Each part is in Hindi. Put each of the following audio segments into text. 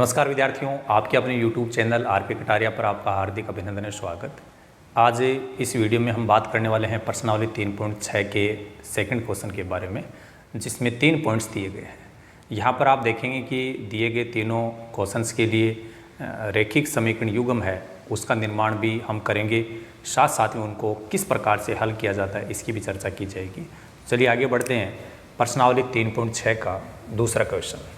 नमस्कार विद्यार्थियों, आपके अपने YouTube चैनल आरपी कटारिया पर आपका हार्दिक अभिनंदन और स्वागत। आज इस वीडियो में हम बात करने वाले हैं प्रश्नावली 3.6 के सेकंड क्वेश्चन के बारे में, जिसमें 3 पॉइंट्स दिए गए हैं। यहाँ पर आप देखेंगे कि दिए गए तीनों क्वेश्चंस के लिए रैखिक समीकरण युग्म है, उसका निर्माण भी हम करेंगे, साथ साथ में उनको किस प्रकार से हल किया जाता है इसकी भी चर्चा की जाएगी। चलिए आगे बढ़ते हैं। प्रश्नावली 3.6 का दूसरा क्वेश्चन,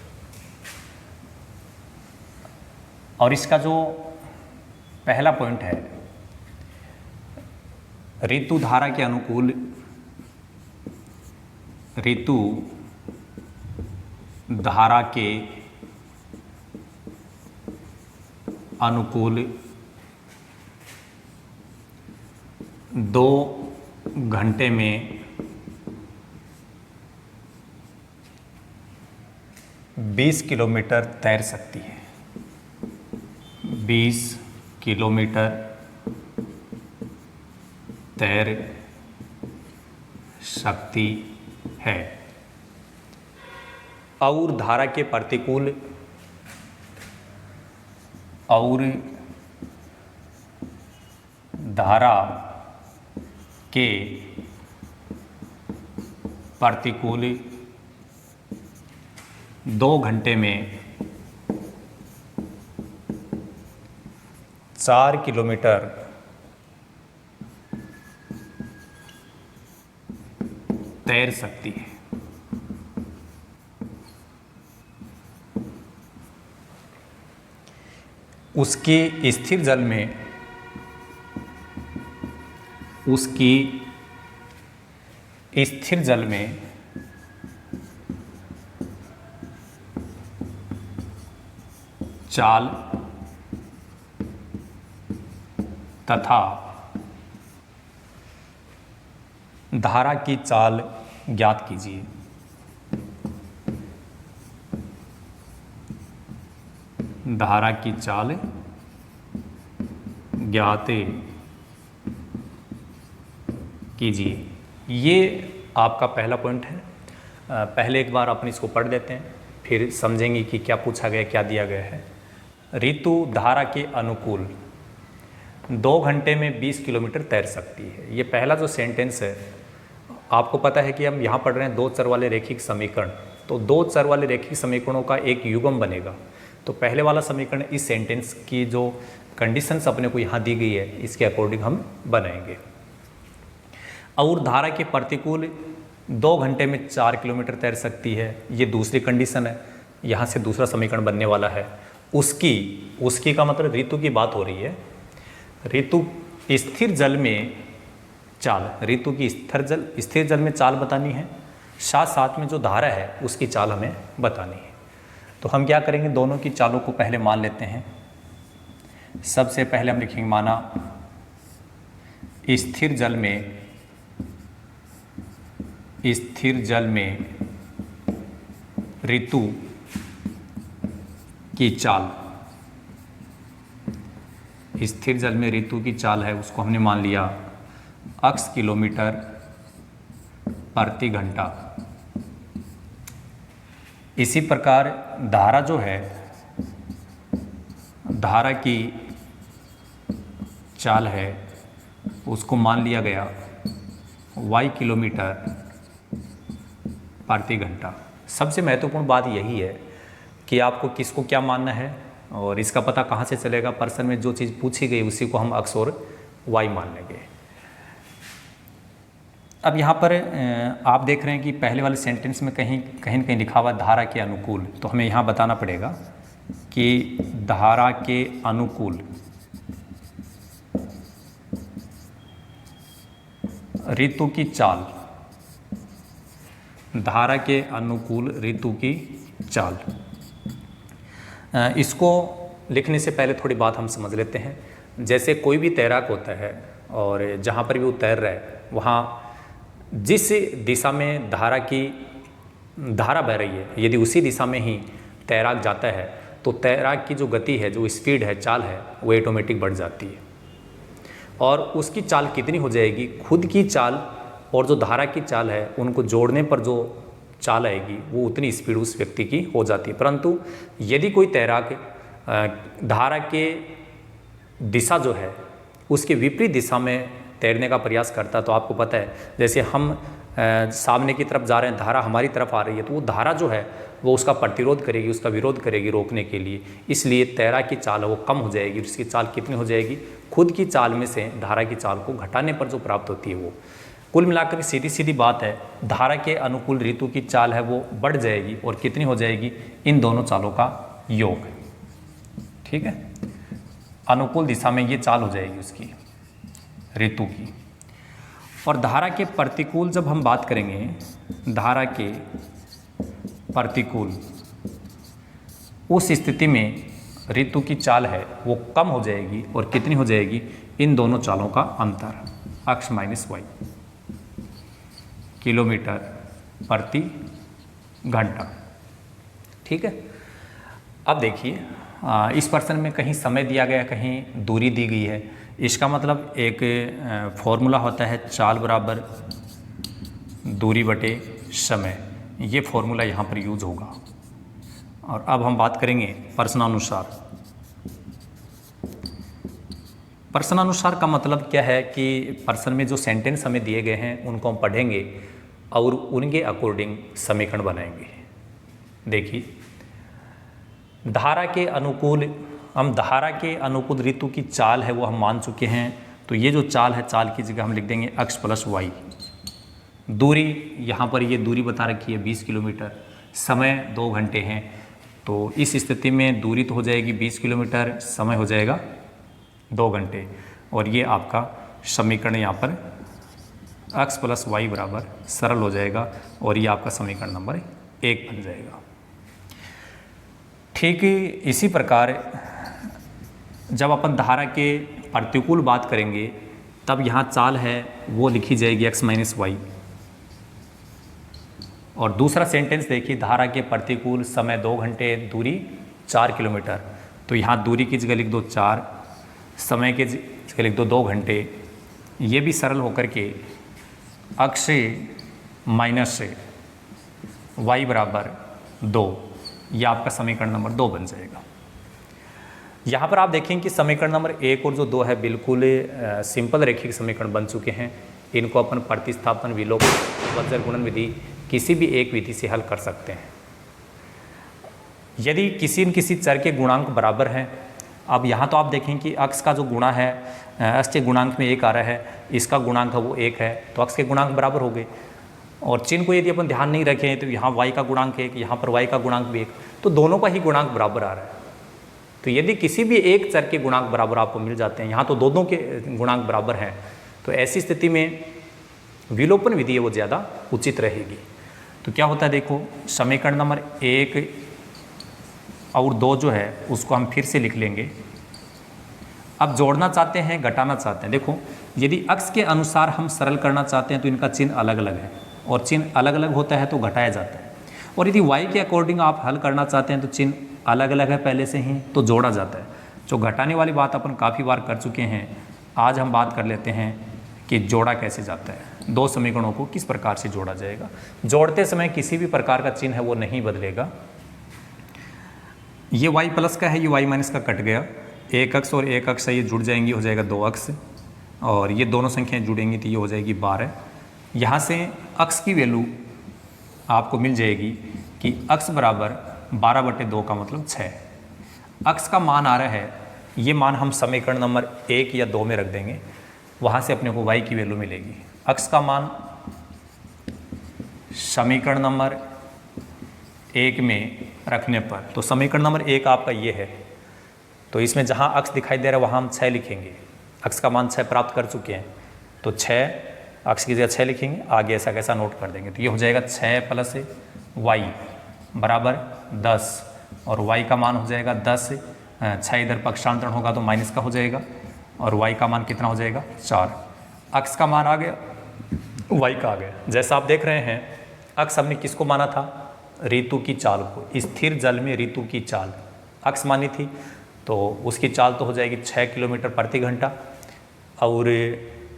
और इसका जो पहला पॉइंट है, ऋतु धारा के अनुकूल ऋतु धारा के अनुकूल 2 घंटे में 20 किलोमीटर तैर सकती है। 20 किलोमीटर तैर सकती है और धारा के प्रतिकूल धारा के प्रतिकूल 2 घंटे में 4 किलोमीटर तैर सकती है। उसकी स्थिर जल में 4 तथा धारा की चाल ज्ञात कीजिए। धारा की चाल ज्ञात कीजिए। ये आपका पहला पॉइंट है। पहले एक बार अपन इसको पढ़ लेते हैं, फिर समझेंगे कि क्या पूछा गया, क्या दिया गया है। ऋतु धारा के अनुकूल 2 घंटे में 20 किलोमीटर तैर सकती है। ये पहला जो सेंटेंस है, आपको पता है कि हम यहाँ पढ़ रहे हैं 2 चर वाले रैखिक समीकरण, तो 2 चर वाले रैखिक समीकरणों का एक युग्म बनेगा। तो पहले वाला समीकरण इस सेंटेंस की जो कंडीशंस अपने को यहाँ दी गई है, इसके अकॉर्डिंग हम बनाएंगे। और धारा के प्रतिकूल 2 घंटे में 4 किलोमीटर तैर सकती है, ये दूसरी कंडीशन है। यहाँ से दूसरा समीकरण बनने वाला है। उसकी का मतलब ऋतु की बात हो रही है। ऋतु स्थिर जल में चाल, ऋतु की स्थिर जल में चाल बतानी है, साथ साथ में जो धारा है उसकी चाल हमें बतानी है। तो हम क्या करेंगे, दोनों की चालों को पहले मान लेते हैं। सबसे पहले हम लिखेंगे माना स्थिर जल में ऋतु की चाल, स्थिर जल में ऋतु की चाल है, उसको हमने मान लिया x किलोमीटर प्रति घंटा। इसी प्रकार धारा जो है, धारा की चाल है, उसको मान लिया गया y किलोमीटर प्रति घंटा। सबसे महत्वपूर्ण बात यही है कि आपको किसको क्या मानना है, और इसका पता कहाँ से चलेगा। प्रश्न में जो चीज़ पूछी गई उसी को हम x और y मान लेंगे। अब यहाँ पर आप देख रहे हैं कि पहले वाले सेंटेंस में कहीं लिखा हुआ धारा के अनुकूल, तो हमें यहाँ बताना पड़ेगा कि धारा के अनुकूल ऋतु की चाल, धारा के अनुकूल ऋतु की चाल। इसको लिखने से पहले थोड़ी बात हम समझ लेते हैं। जैसे कोई भी तैराक होता है और जहाँ पर भी वो तैर रहा है, वहाँ जिस दिशा में धारा बह रही है, यदि उसी दिशा में ही तैराक जाता है, तो तैराक की जो गति है, जो स्पीड है, चाल है, वो ऑटोमेटिक बढ़ जाती है। और उसकी चाल कितनी हो जाएगी, खुद की चाल और जो धारा की चाल है, उनको जोड़ने पर जो चाल आएगी वो उतनी स्पीड उस व्यक्ति की हो जाती है। परंतु यदि कोई तैराक धारा के दिशा जो है उसके विपरीत दिशा में तैरने का प्रयास करता है, तो आपको पता है जैसे हम सामने की तरफ जा रहे हैं, धारा हमारी तरफ आ रही है, तो वो धारा जो है वो उसका प्रतिरोध करेगी, उसका विरोध करेगी रोकने के लिए। इसलिए तैराक की चाल है वो कम हो जाएगी। उसकी चाल कितनी हो जाएगी? खुद की चाल में से धारा की चाल को घटाने पर जो प्राप्त होती है वो। कुल मिलाकर सीधी सीधी बात है, धारा के अनुकूल ऋतु की चाल है वो बढ़ जाएगी और कितनी हो जाएगी? इन दोनों चालों का योग। ठीक है, अनुकूल दिशा में ये चाल हो जाएगी उसकी ऋतु की। और धारा के प्रतिकूल जब हम बात करेंगे, धारा के प्रतिकूल, उस स्थिति में ऋतु की चाल है वो कम हो जाएगी और कितनी हो जाएगी? इन दोनों चालों का अंतर, x माइनस वाई, किलोमीटर प्रति घंटा। ठीक है, अब देखिए इस प्रश्न में कहीं समय दिया गया, कहीं दूरी दी गई है। इसका मतलब एक फॉर्मूला होता है चाल बराबर दूरी बटे समय, ये फॉर्मूला यहाँ पर यूज होगा। और अब हम बात करेंगे प्रश्नानुसार। प्रश्नानुसार का मतलब क्या है कि प्रश्न में जो सेंटेंस हमें दिए गए हैं उनको हम पढ़ेंगे और उनके अकॉर्डिंग समीकरण बनाएंगे। देखिए, धारा के अनुकूल, हम धारा के अनुकूल ऋतु की चाल है वो हम मान चुके हैं, तो ये जो चाल है, चाल की जगह हम लिख देंगे x प्लस वाई। दूरी, यहाँ पर ये दूरी बता रखी है 20 किलोमीटर, समय 2 घंटे हैं, तो इस स्थिति में दूरी तो हो जाएगी 20 किलोमीटर, समय हो जाएगा 2 घंटे, और ये आपका समीकरण यहाँ पर x प्लस वाई बराबर सरल हो जाएगा और ये आपका समीकरण नंबर 1 बन जाएगा। ठीक इसी प्रकार जब अपन धारा के प्रतिकूल बात करेंगे तब यहाँ चाल है वो लिखी जाएगी x माइनस वाई। और दूसरा सेंटेंस देखिए, धारा के प्रतिकूल, समय 2 घंटे, दूरी 4 किलोमीटर, तो यहाँ दूरी की जगह लिख दो 4, समय के जगह लिख दो 2 घंटे। ये भी सरल होकर के x माइनस वाई बराबर 2, ये आपका समीकरण नंबर 2 बन जाएगा। यहाँ पर आप देखें कि समीकरण नंबर 1 और जो 2 है बिल्कुल सिंपल रैखिक समीकरण बन चुके हैं। इनको अपन प्रतिस्थापन, विलोपन, वज्र गुणन विधि, किसी भी एक विधि से हल कर सकते हैं। यदि किसी न किसी चर के गुणांक बराबर हैं, अब यहाँ तो आप देखें कि x का जो गुणा है, x के गुणांक में 1 आ रहा है, इसका गुणांक है वो 1 है, तो x के गुणांक बराबर हो गए। और चिन्ह को यदि अपन ध्यान नहीं रखें तो यहाँ y का गुणांक 1, यहाँ पर y का गुणांक भी 1, तो दोनों का ही गुणांक बराबर आ रहा है। तो यदि किसी भी एक चर के गुणांक बराबर आपको मिल जाते हैं, यहाँ तो दोनों के गुणांक बराबर हैं, तो ऐसी स्थिति में विलोपन विधि है वो ज़्यादा उचित रहेगी। तो क्या होता है देखो, समीकरण नंबर 1 और 2 जो है उसको हम फिर से लिख लेंगे। अब जोड़ना चाहते हैं, घटाना चाहते हैं। देखो, यदि x के अनुसार हम सरल करना चाहते हैं तो इनका चिन्ह अलग अलग है, और चिन्ह अलग अलग होता है तो घटाया जाता है। और यदि y के अकॉर्डिंग आप हल करना चाहते हैं तो चिन्ह अलग अलग है पहले से ही, तो जोड़ा जाता है। जो घटाने वाली बात अपन काफ़ी बार कर चुके हैं, आज हम बात कर लेते हैं कि जोड़ा कैसे जाता है, 2 समीकरणों को किस प्रकार से जोड़ा जाएगा। जोड़ते समय किसी भी प्रकार का चिन्ह है वो नहीं बदलेगा। ये y प्लस का है, ये y माइनस का कट गया, 1x और 1x ये जुड़ जाएंगी, हो जाएगा 2x, और ये दोनों संख्याएं जुड़ेंगी तो ये हो जाएगी 12। यहाँ से x की वैल्यू आपको मिल जाएगी कि x बराबर 12/2 का मतलब 6। x का मान आ रहा है, ये मान हम समीकरण नंबर 1 या 2 में रख देंगे, वहाँ से अपने को y की वैल्यू मिलेगी। x का मान समीकरण नंबर 1 में रखने पर, तो समीकरण नंबर 1 आपका ये है, तो इसमें जहाँ x दिखाई दे रहा है वहाँ हम 6 लिखेंगे। x का मान 6 प्राप्त कर चुके हैं, तो 6 x की जगह 6 लिखेंगे, आगे ऐसा कैसा नोट कर देंगे, तो ये हो जाएगा 6 प्लस y बराबर 10, और y का मान हो जाएगा 10। 6 इधर पक्षांतरण होगा तो माइनस का हो जाएगा, और y का मान कितना हो जाएगा 4। x का मान आ गया, y का आ गया। जैसा आप देख रहे हैं, x हमने किसको माना था? ऋतु की चाल को। स्थिर जल में ऋतु की चाल x मानी थी, तो उसकी चाल तो हो जाएगी 6 किलोमीटर प्रति घंटा, और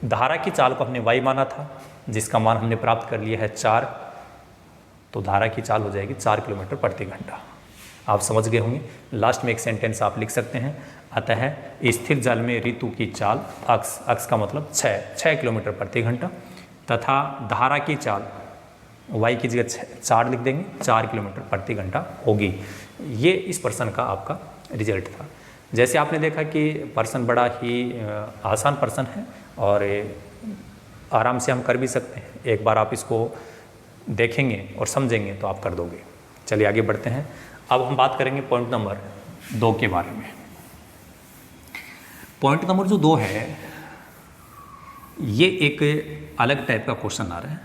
धारा की चाल को हमने y माना था, जिसका मान हमने प्राप्त कर लिया है 4, तो धारा की चाल हो जाएगी 4 किलोमीटर प्रति घंटा। आप समझ गए होंगे। लास्ट में एक सेंटेंस आप लिख सकते हैं, अतः स्थिर जल में ऋतु की चाल अक्स का मतलब 6 किलोमीटर प्रति घंटा, तथा धारा की चाल वाई की जगह 4 लिख देंगे, 4 किलोमीटर प्रति घंटा होगी। ये इस प्रश्न का आपका रिजल्ट था। जैसे आपने देखा कि प्रश्न बड़ा ही आसान प्रश्न है और आराम से हम कर भी सकते हैं। एक बार आप इसको देखेंगे और समझेंगे तो आप कर दोगे। चलिए आगे बढ़ते हैं। अब हम बात करेंगे पॉइंट नंबर 2 के बारे में। पॉइंट नंबर जो 2 है, ये एक अलग टाइप का क्वेश्चन आ रहा है।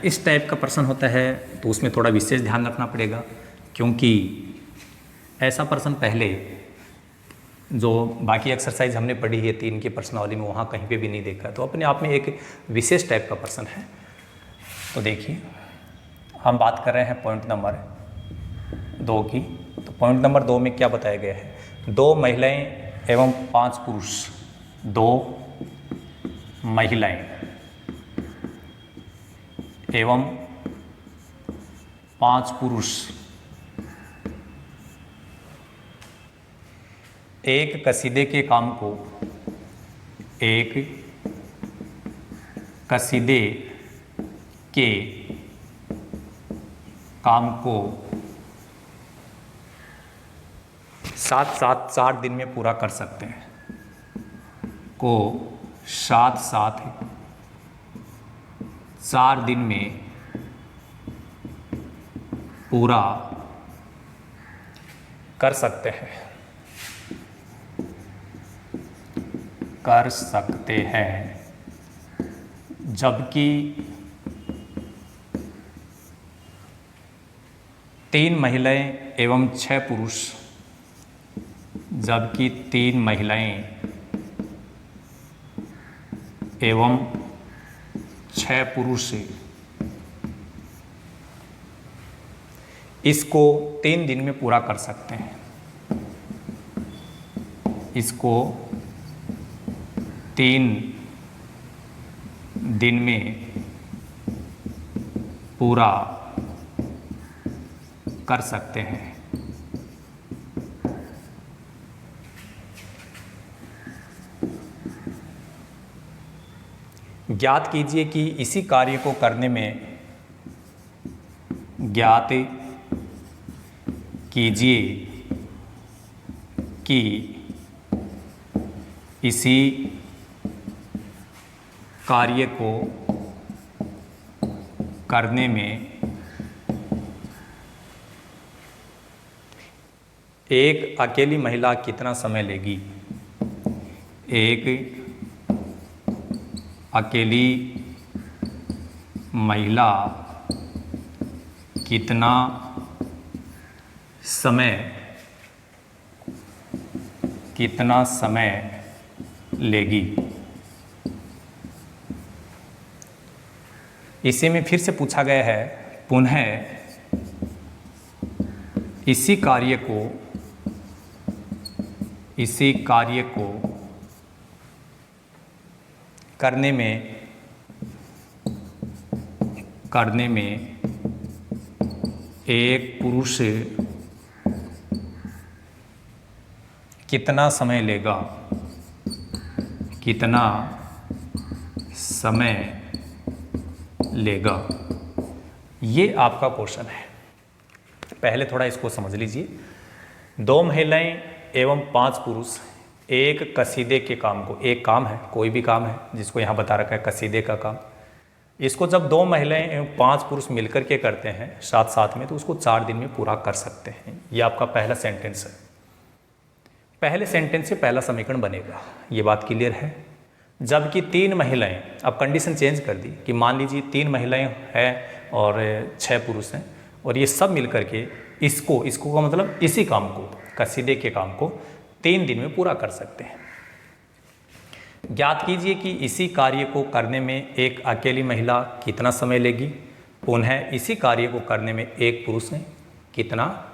इस टाइप का प्रश्न होता है तो उसमें थोड़ा विशेष ध्यान रखना पड़ेगा, क्योंकि ऐसा प्रश्न पहले जो बाकी एक्सरसाइज हमने पढ़ी है 3 की प्रश्नावली में, वहाँ कहीं पे भी नहीं देखा। तो अपने आप में एक विशेष टाइप का प्रश्न है। तो देखिए, हम बात कर रहे हैं पॉइंट नंबर 2 की। तो पॉइंट नंबर 2 में क्या बताया गया है? 2 महिलाएं एवं 5 पुरुष, 2 महिलाएं एवं 5 पुरुष एक कसीदे के काम को, एक कसीदे के काम को साथ 4 दिन में पूरा कर सकते हैं, को साथ 4 दिन में पूरा कर सकते हैं, जबकि 3 महिलाएं एवं 6 पुरुष, जबकि 3 महिलाएं एवं 6 पुरुष इसको 3 दिन में पूरा कर सकते हैं, इसको 3 दिन में पूरा कर सकते हैं। ज्ञात कीजिए कि इसी कार्य को करने में, ज्ञात कीजिए कि इसी कार्य को करने में एक अकेली महिला कितना समय लेगी, एक अकेली महिला कितना समय लेगी। इसी में फिर से पूछा गया है, पुनः इसी कार्य को करने में एक पुरुष कितना समय लेगा, ये आपका क्वेश्चन है। पहले थोड़ा इसको समझ लीजिए। 2 महिलाएं एवं 5 पुरुष एक कसीदे के काम को, एक काम है, कोई भी काम है जिसको यहाँ बता रखा है कसीदे का काम, इसको जब 2 महिलाएं एवं 5 पुरुष मिलकर के करते हैं साथ में, तो उसको 4 दिन में पूरा कर सकते हैं। ये आपका पहला सेंटेंस है। पहले सेंटेंस से पहला समीकरण बनेगा, ये बात क्लियर है। जबकि 3 महिलाएं, अब कंडीशन चेंज कर दी कि मान लीजिए 3 महिलाएं हैं और 6 पुरुष हैं, और ये सब मिलकर के इसको का मतलब इसी काम को, कसीदे के काम को 3 दिन में पूरा कर सकते हैं। ज्ञात कीजिए कि इसी कार्य को करने में एक अकेली महिला कितना समय लेगी, पुनः इसी कार्य को करने में एक पुरुष ने कितना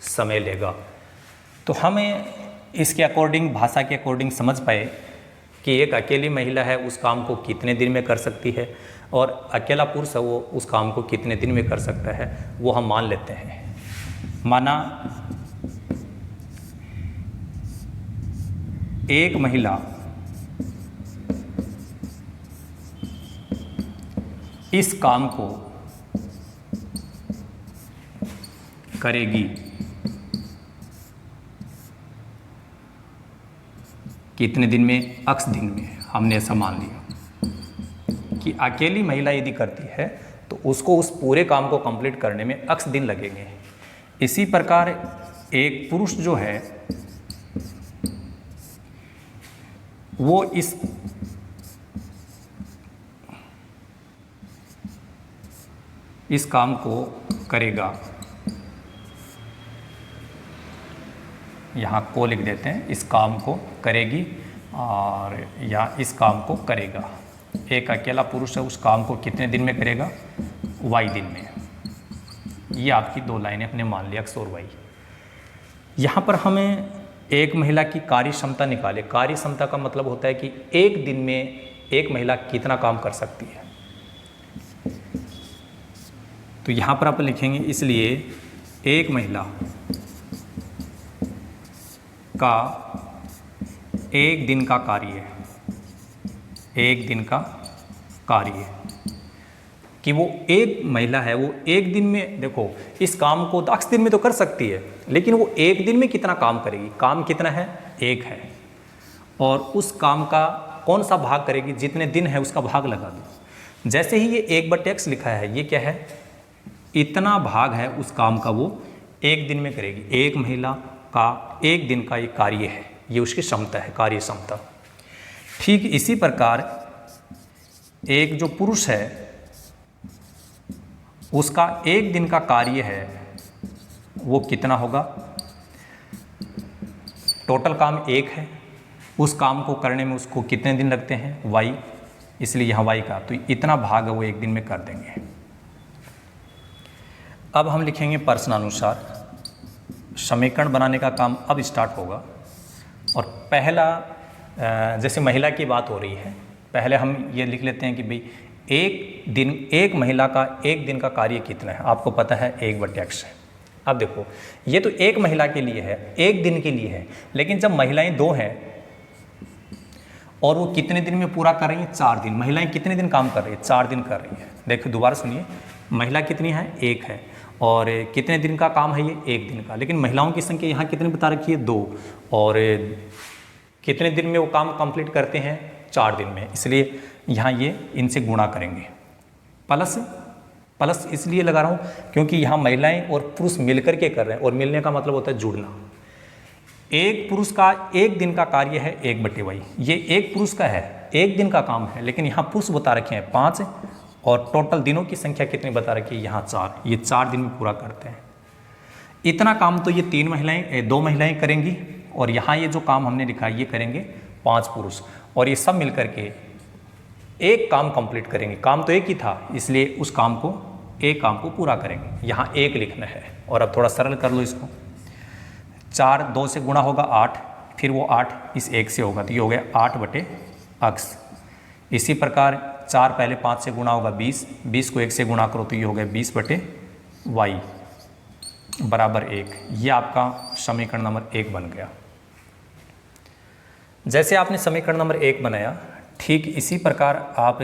समय लेगा। तो हमें इसके अकॉर्डिंग, भाषा के अकॉर्डिंग समझ पाए कि एक अकेली महिला है उस काम को कितने दिन में कर सकती है, और अकेला पुरुष है वो उस काम को कितने दिन में कर सकता है, वो हम मान लेते हैं। माना एक महिला इस काम को करेगी कितने दिन में? x दिन में। हमने ऐसा मान लिया कि अकेली महिला यदि करती है तो उसको उस पूरे काम को कंप्लीट करने में x दिन लगेंगे। इसी प्रकार एक पुरुष जो है वो इस काम को करेगा, यहाँ को लिख देते हैं, इस काम को करेगी और या इस काम को करेगा। एक अकेला पुरुष है, उस काम को कितने दिन में करेगा? y दिन में। ये आपकी दो लाइनें अपने मान लिया x और y। यहाँ पर हमें एक महिला की कार्य क्षमता निकाले। कार्य क्षमता का मतलब होता है कि एक दिन में एक महिला कितना काम कर सकती है। तो यहाँ पर आप लिखेंगे, इसलिए एक महिला का एक दिन का कार्य, एक दिन का कार्य कि वो एक महिला है, वो एक दिन में, देखो इस काम को 10 दिन में तो कर सकती है, लेकिन वो एक दिन में कितना काम करेगी? काम कितना है? एक है। और उस काम का कौन सा भाग करेगी? जितने दिन है उसका भाग लगा दो। जैसे ही ये 1/x लिखा है, ये क्या है? इतना भाग है उस काम का, वो एक दिन में करेगी। एक महिला का एक दिन का ये कार्य है, ये उसकी क्षमता है, कार्य क्षमता। ठीक इसी प्रकार एक जो पुरुष है उसका एक दिन का कार्य है, वो कितना होगा? टोटल काम एक है, उस काम को करने में उसको कितने दिन लगते हैं? y, इसलिए यहाँ y का तो इतना भाग है वो एक दिन में कर देंगे। अब हम लिखेंगे प्रश्नानुसार। समीकरण बनाने का काम अब स्टार्ट होगा। और पहला, जैसे महिला की बात हो रही है, पहले हम ये लिख लेते हैं कि भाई एक महिला का एक दिन का कार्य कितना है? आपको पता है 1/x है। अब देखो ये तो एक महिला के लिए है, एक दिन के लिए है, लेकिन जब महिलाएं 2 हैं और वो कितने दिन में पूरा कर रही हैं? 4 दिन। महिलाएं कितने दिन काम कर रही है? 4 दिन कर रही है। देखो दोबारा सुनिए, महिला कितनी है? 1 है। और कितने दिन का काम है? ये 1 दिन का। लेकिन महिलाओं की संख्या यहाँ कितनी बता रखी है? 2। और कितने दिन में वो काम कंप्लीट करते हैं? 4 दिन में। इसलिए यहाँ ये इनसे गुणा करेंगे। प्लस इसलिए लगा रहा हूँ क्योंकि यहाँ महिलाएं और पुरुष मिलकर के कर रहे हैं, और मिलने का मतलब होता है जुड़ना। एक पुरुष का एक दिन का कार्य है 1/y। ये एक पुरुष का है, एक दिन का काम है, लेकिन यहाँ पुरुष बता रखे हैं 5 और टोटल दिनों की संख्या कितनी बता रखी है? यहाँ 4। ये 4 दिन में पूरा करते हैं। इतना काम तो ये 2 महिलाएं करेंगी, और यहाँ ये जो काम हमने लिखा है ये करेंगे 5 पुरुष, और ये सब मिलकर के एक काम कंप्लीट करेंगे। काम तो एक ही था, इसलिए उस काम को, एक काम को पूरा करेंगे। यहाँ 1 लिखना है। और अब थोड़ा सरल कर लो इसको। 4 2 से गुणा होगा 8, फिर वो 8 इस 1 से होगा, तो ये हो गया 8/x। इसी प्रकार 4 पहले 5 से गुणा होगा 20, 20 को 1 से गुणा करो तो ये हो गया 20/y बराबर 1। ये आपका समीकरण नंबर 1 बन गया। जैसे आपने समीकरण नंबर 1 बनाया, ठीक इसी प्रकार आप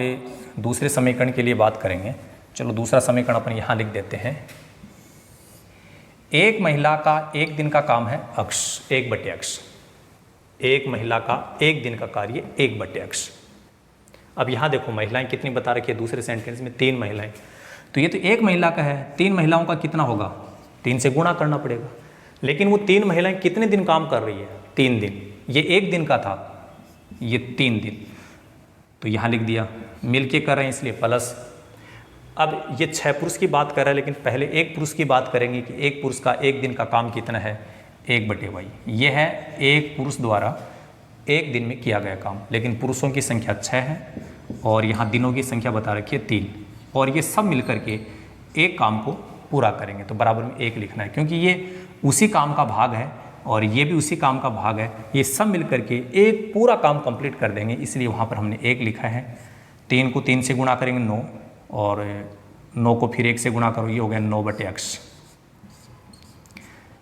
दूसरे समीकरण के लिए बात करेंगे। चलो दूसरा समीकरण अपन यहाँ लिख देते हैं। एक महिला का एक दिन का काम है x, 1/x। एक महिला का एक दिन का कार्य 1/x। अब यहाँ देखो महिलाएं कितनी बता रखी है दूसरे सेंटेंस में? 3 महिलाएं। तो ये तो एक महिला का है, 3 महिलाओं का कितना होगा? 3 से गुणा करना पड़ेगा। लेकिन वो 3 महिलाएं कितने दिन काम कर रही है? 3 दिन। ये एक दिन का था, ये 3 दिन, तो यहाँ लिख दिया। मिल के कर रहे हैं इसलिए प्लस। अब ये 6 पुरुष की बात कर रहा है, लेकिन पहले एक पुरुष की बात करेंगे कि एक पुरुष का एक दिन का काम कितना है? 1/y। ये है एक पुरुष द्वारा एक दिन में किया गया काम, लेकिन पुरुषों की संख्या 6 है और यहाँ दिनों की संख्या बता रखी है 3, और ये सब मिलकर के एक काम को पूरा करेंगे। तो बराबर में 1 लिखना है, क्योंकि ये उसी काम का भाग है और ये भी उसी काम का भाग है। ये सब मिलकर के एक पूरा काम कंप्लीट कर देंगे, इसलिए वहाँ पर हमने 1 लिखा है। 3 को 3 से गुणा करेंगे 9, और 9 को फिर 1 से गुणा करो, ये हो गया 9/x।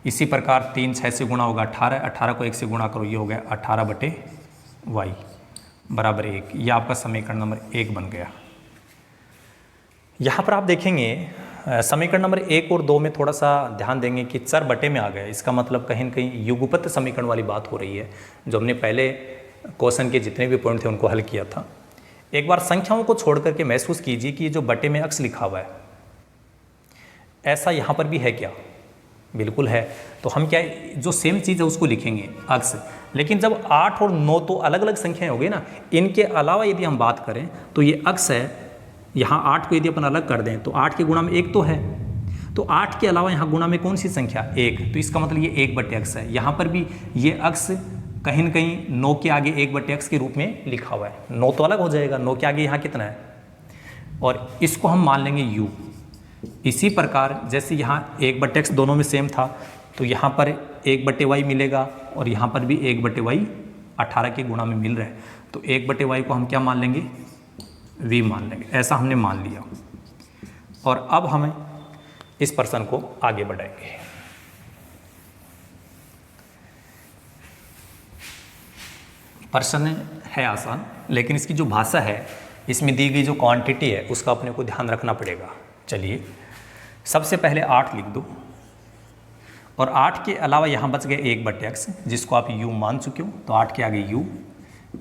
इसी प्रकार 3 6 से गुणा होगा 18, 18 को 1 से गुणा करो, ये हो गया 18/y बराबर 1। ये आपका समीकरण नंबर 1 बन गया। यहाँ पर आप देखेंगे समीकरण नंबर 1 और 2 में थोड़ा सा ध्यान देंगे कि चर बटे में आ गया। इसका मतलब कहीं न कहीं युगपत समीकरण वाली बात हो रही है, जो हमने पहले क्वेश्चन के जितने भी पॉइंट थे उनको हल किया था। एक बार संख्याओं को छोड़ करके महसूस कीजिए कि ये जो बटे में अक्स लिखा हुआ है, ऐसा यहाँ पर भी है क्या? बिल्कुल है। तो हम क्या जो सेम चीज़ है उसको लिखेंगे अक्स। लेकिन जब 8 और 9 तो अलग अलग संख्याएं हो गई ना, इनके अलावा यदि हम बात करें तो ये अक्स है। यहाँ 8 को यदि अपन अलग कर दें तो 8 के गुणा में 1 तो है, तो 8 के अलावा यहाँ गुणा में कौन सी संख्या? 1। तो इसका मतलब ये 1/x है। यहाँ पर भी ये अक्स कहीं न कहीं 9 के आगे 1/x के रूप में लिखा हुआ है। 9 तो अलग हो जाएगा, 9 के आगे यहाँ कितना है, और इसको हम मान लेंगे u। इसी प्रकार जैसे यहाँ 1/x दोनों में सेम था, तो यहाँ पर 1/y मिलेगा और यहाँ पर भी 1/y 18 के गुणा में मिल रहा है, तो 1/y को हम क्या मान लेंगे? v मान लेंगे। ऐसा हमने मान लिया। और अब हमें इस प्रश्न को आगे बढ़ाएंगे। प्रश्न है आसान, लेकिन इसकी जो भाषा है, इसमें दी गई जो क्वांटिटी है उसका अपने को ध्यान रखना पड़ेगा। चलिए सबसे पहले 8 लिख दो, और 8 के अलावा यहाँ बच गए 1/x, जिसको आप u मान चुके हो, तो 8 के आगे u।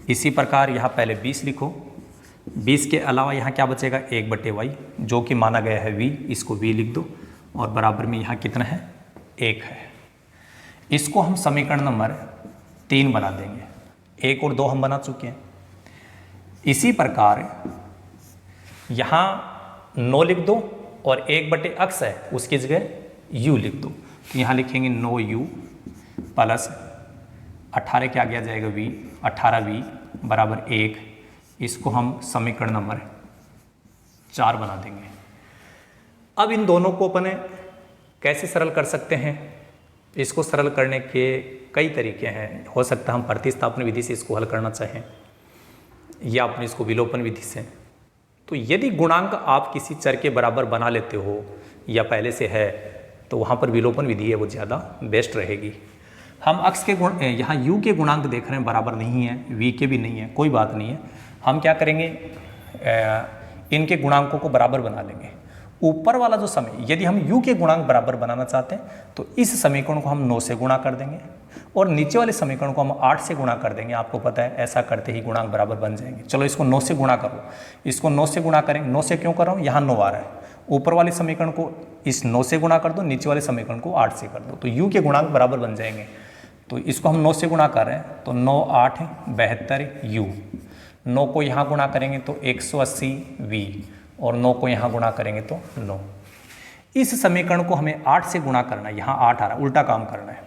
इसी प्रकार यहाँ पहले 20 लिखो, 20 के अलावा यहाँ क्या बचेगा? 1/y, जो कि माना गया है v, इसको v लिख दो, और बराबर में यहाँ कितना है? 1 है। इसको हम समीकरण नंबर 3 बना देंगे। 1 और 2 हम बना चुके हैं। इसी प्रकार यहाँ 9 लिख दो, और 1/x है उसकी जगह u लिख दो, तो यहाँ लिखेंगे 9u प्लस 18 के आगे आ जाएगा v, 18v बराबर 1। इसको हम समीकरण नंबर 4 बना देंगे। अब इन दोनों को अपन कैसे सरल कर सकते हैं? इसको सरल करने के कई तरीके हैं। हो सकता है हम प्रतिस्थापन विधि से इसको हल करना चाहें, या अपने इसको विलोपन विधि से। तो यदि गुणांक आप किसी चर के बराबर बना लेते हो या पहले से है, तो वहाँ पर विलोपन विधि है वो ज़्यादा बेस्ट रहेगी। हम अक्स के गुण यहाँ u के गुणांक देख रहे हैं, बराबर नहीं है, v के भी नहीं है, कोई बात नहीं है। हम क्या करेंगे? इनके गुणांकों को बराबर बना लेंगे। ऊपर वाला जो समय, यदि हम u के गुणांक बराबर बनाना चाहते हैं तो इस समीकरण को हम 9 से गुणा कर देंगे, और नीचे वाले समीकरण को हम 8 से गुणा कर देंगे। आपको पता है ऐसा करते ही गुणांक बराबर बन जाएंगे। चलो इसको 9 से गुणा करो, इसको 9 से गुणा करेंगे। 9 से क्यों कर रहा हूँ? यहाँ 9 आ रहा है। ऊपर वाले समीकरण को इस 9 से गुणा कर दो, नीचे वाले समीकरण को 8 से कर दो, तो u के गुणांक बराबर बन जाएंगे। तो इसको हम 9 से गुणा कर रहे हैं, तो 9 8 72 u। 9 को यहाँ गुणा करेंगे तो 180 v, और 9 को यहाँ गुणा करेंगे तो 9। इस समीकरण को हमें 8 से गुणा करना है। यहाँ 8 आ रहा है, उल्टा काम करना है।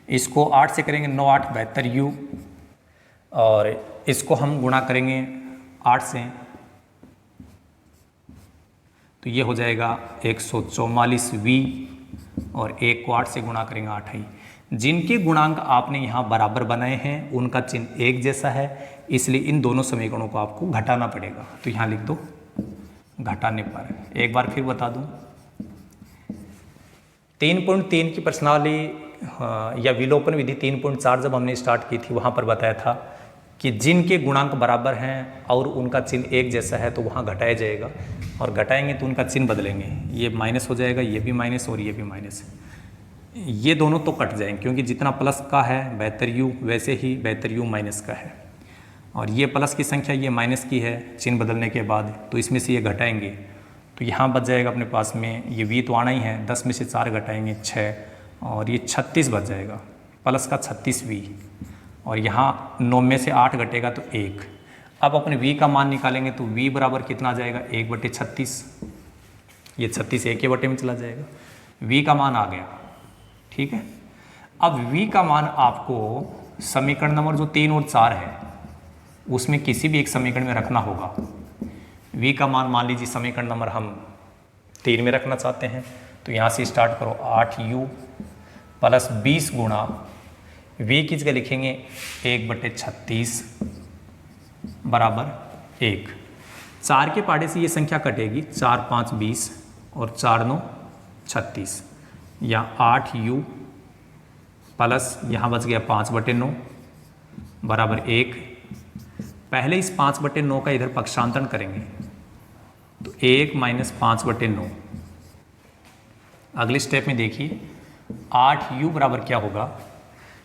इसको 8 से करेंगे 9 8 72 u, और इसको हम गुणा करेंगे 8 से, तो ये हो जाएगा 144 v, और 1 को 8 से गुणा करेंगे 8 ही। जिनके गुणांक आपने यहाँ बराबर बनाए हैं उनका चिन्ह एक जैसा है, इसलिए इन दोनों समीकरणों को आपको घटाना पड़ेगा। तो यहाँ लिख दो घटाने पर। एक बार फिर बता दूं, 3.3 की प्रश्नावली या विलोपन विधि 3.4 जब हमने स्टार्ट की थी, वहाँ पर बताया था कि जिनके गुणांक बराबर हैं और उनका चिन्ह एक जैसा है तो वहाँ घटाया जाएगा, और घटाएंगे तो उनका चिन्ह बदलेंगे। ये माइनस हो जाएगा, ये भी माइनस और ये भी माइनस। ये दोनों तो कट जाएंगे, क्योंकि जितना प्लस का है 72u, वैसे ही 72u माइनस का है, और ये प्लस की संख्या ये माइनस की है चिन्ह बदलने के बाद, तो इसमें से ये घटाएंगे तो यहाँ बच जाएगा अपने पास में, ये v तो आना ही है, 10 में से 4 घटाएंगे 6, और ये 36 बच जाएगा, प्लस का 36v, और यहाँ 9 में से 8 घटेगा तो 1। अब अपने v का मान निकालेंगे तो v बराबर कितना आ जाएगा? 1/36। ये 36 1 के बटे में चला जाएगा, v का मान आ गया। ठीक है। अब v का मान आपको समीकरण नंबर जो 3 और 4 है उसमें किसी भी एक समीकरण में रखना होगा। v का मान मान लीजिए समीकरण नंबर हम 3 में रखना चाहते हैं, तो यहाँ से स्टार्ट करो 8u प्लस 20 गुणा v की जगह लिखेंगे 1/36 बराबर 1। 4 के पाड़े से ये संख्या कटेगी, 4 5 20 और 4 9 36, या 8u प्लस यहाँ बच गया 5/9 बराबर 1। पहले इस 5/9 का इधर पक्षांतरण करेंगे तो 1 - 5/9। अगले स्टेप में देखिए 8u बराबर क्या होगा,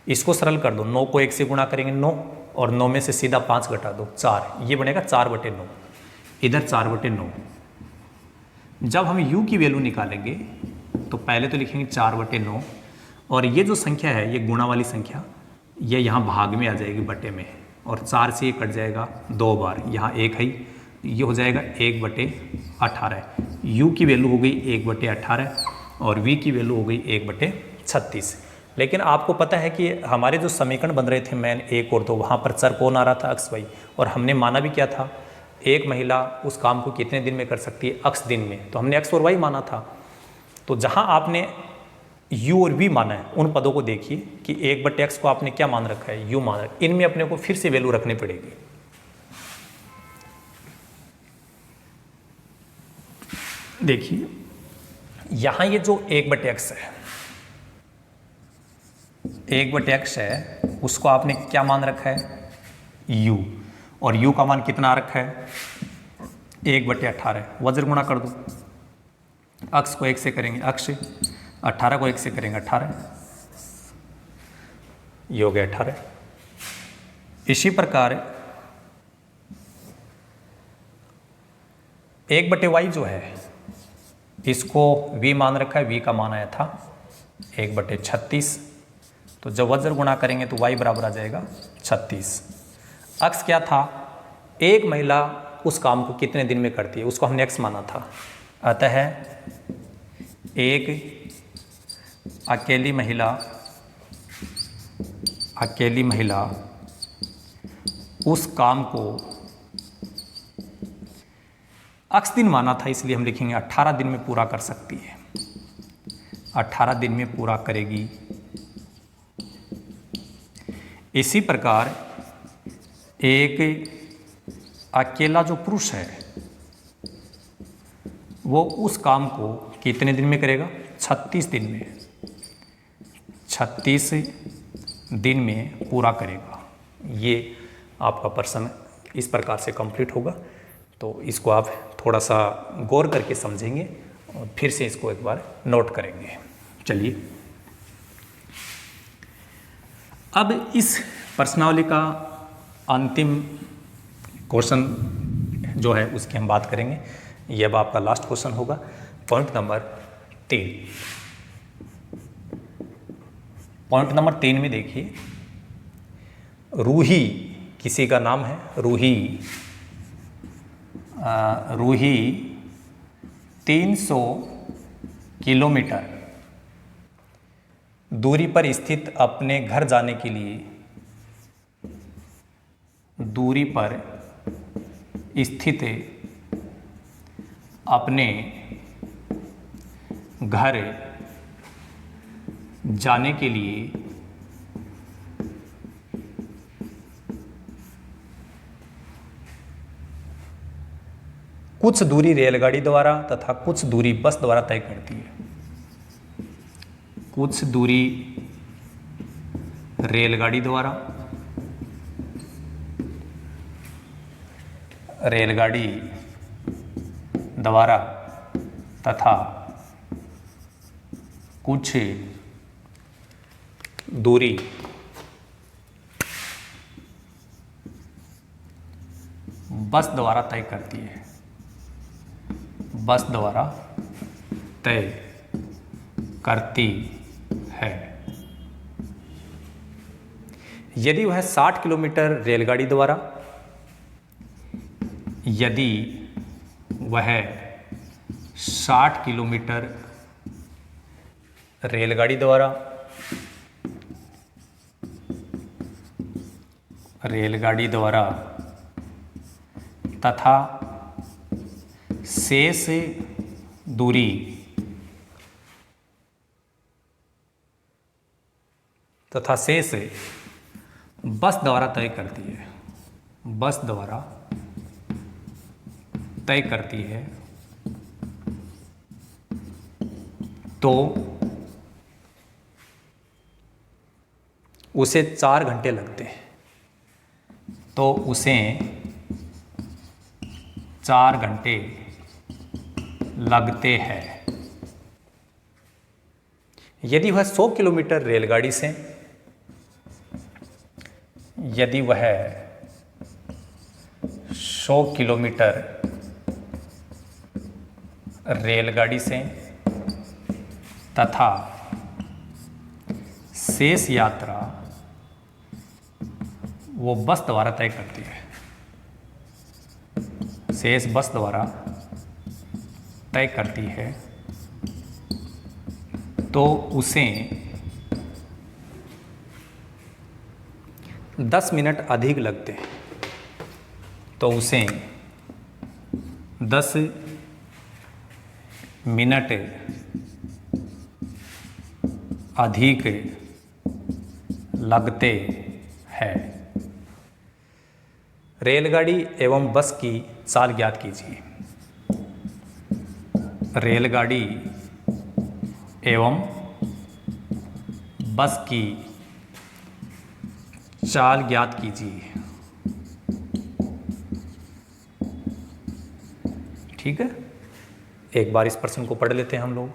इसको सरल कर दो, 9 को 1 से गुणा करेंगे 9, और 9 में से सीधा 5 घटा दो 4, ये बनेगा 4/9, इधर 4/9। जब हम u की वैल्यू निकालेंगे तो पहले तो लिखेंगे 4/9, और ये जो संख्या है ये गुणा वाली संख्या, ये यहाँ भाग में आ जाएगी बटे में, और 4 से ये कट जाएगा 2 बार, यहाँ 1 है, ये हो जाएगा 1/18। u की वैल्यू हो गई 1/18 और v की वैल्यू हो गई 1/36। लेकिन आपको पता है कि हमारे जो समीकरण बन रहे थे मेन 1 और 2, वहाँ पर चर कौन आ रहा था, अक्स वाई, और हमने माना भी क्या था, एक महिला उस काम को कितने दिन में कर सकती है, अक्स दिन में, तो हमने एक्स और वाई माना था। तो जहाँ आपने u और v माना है उन पदों को देखिए कि 1/x को आपने क्या मान रखा है, u मान रखा है, इनमें अपने को फिर से वैल्यू रखनी पड़ेगी। देखिए यहाँ ये जो 1/x है, 1/x है, उसको आपने क्या मान रखा है, u, और u का मान कितना आ रखा है 1/18। वज्र गुणा कर दो, अक्स को 1 से करेंगे अक्ष, 18 को 1 से करेंगे 18, ये हो गया 18। इसी प्रकार 1/y जो है इसको v मान रखा है, v का मान आया था 1/36, तो जब वज्र गुणा करेंगे तो y बराबर आ जाएगा 36। अक्स क्या था, एक महिला उस काम को कितने दिन में करती है, उसको हमने x माना था, अतः एक अकेली महिला उस काम को अक्स दिन माना था, इसलिए हम लिखेंगे 18 दिन में पूरा कर सकती है, 18 दिन में पूरा करेगी। इसी प्रकार एक अकेला जो पुरुष है वो उस काम को कितने दिन में करेगा, 36 दिन में, 36 दिन में पूरा करेगा। ये आपका प्रश्न इस प्रकार से कंप्लीट होगा, तो इसको आप थोड़ा सा गौर करके समझेंगे और फिर से इसको एक बार नोट करेंगे। चलिए अब इस प्रश्नावली का अंतिम क्वेश्चन जो है उसकी हम बात करेंगे। ये अब आपका लास्ट क्वेश्चन होगा, पॉइंट नंबर 3। पॉइंट नंबर 3 में देखिए, रूही किसी का नाम है, रूही 300 किलोमीटर दूरी पर स्थित अपने घर जाने के लिए, दूरी पर स्थित अपने घर जाने के लिए कुछ दूरी रेलगाड़ी द्वारा तथा कुछ दूरी बस द्वारा तय करती है। कुछ दूरी रेलगाड़ी द्वारा तथा कुछ दूरी बस द्वारा तय करती है, बस द्वारा तय करती है। यदि वह 60 किलोमीटर रेलगाड़ी द्वारा, यदि वह 60 किलोमीटर रेलगाड़ी द्वारा तथा शेष दूरी बस द्वारा तय करती है, बस द्वारा तय करती है, तो उसे 4 घंटे लगते हैं, तो उसे 4 घंटे लगते हैं। यदि वह 100 किलोमीटर रेलगाड़ी से यदि वह 100 किलोमीटर रेलगाड़ी से तथा शेष यात्रा वो बस द्वारा तय करती है, शेष बस द्वारा तय करती है, तो उसे 10 मिनट अधिक लगते हैं, तो उसे 10 मिनट अधिक लगते हैं। रेलगाड़ी एवं बस की चाल ज्ञात कीजिए। रेलगाड़ी एवं बस की चाल ज्ञात कीजिए। ठीक है, एक बार इस प्रश्न को पढ़ लेते हैं हम लोग।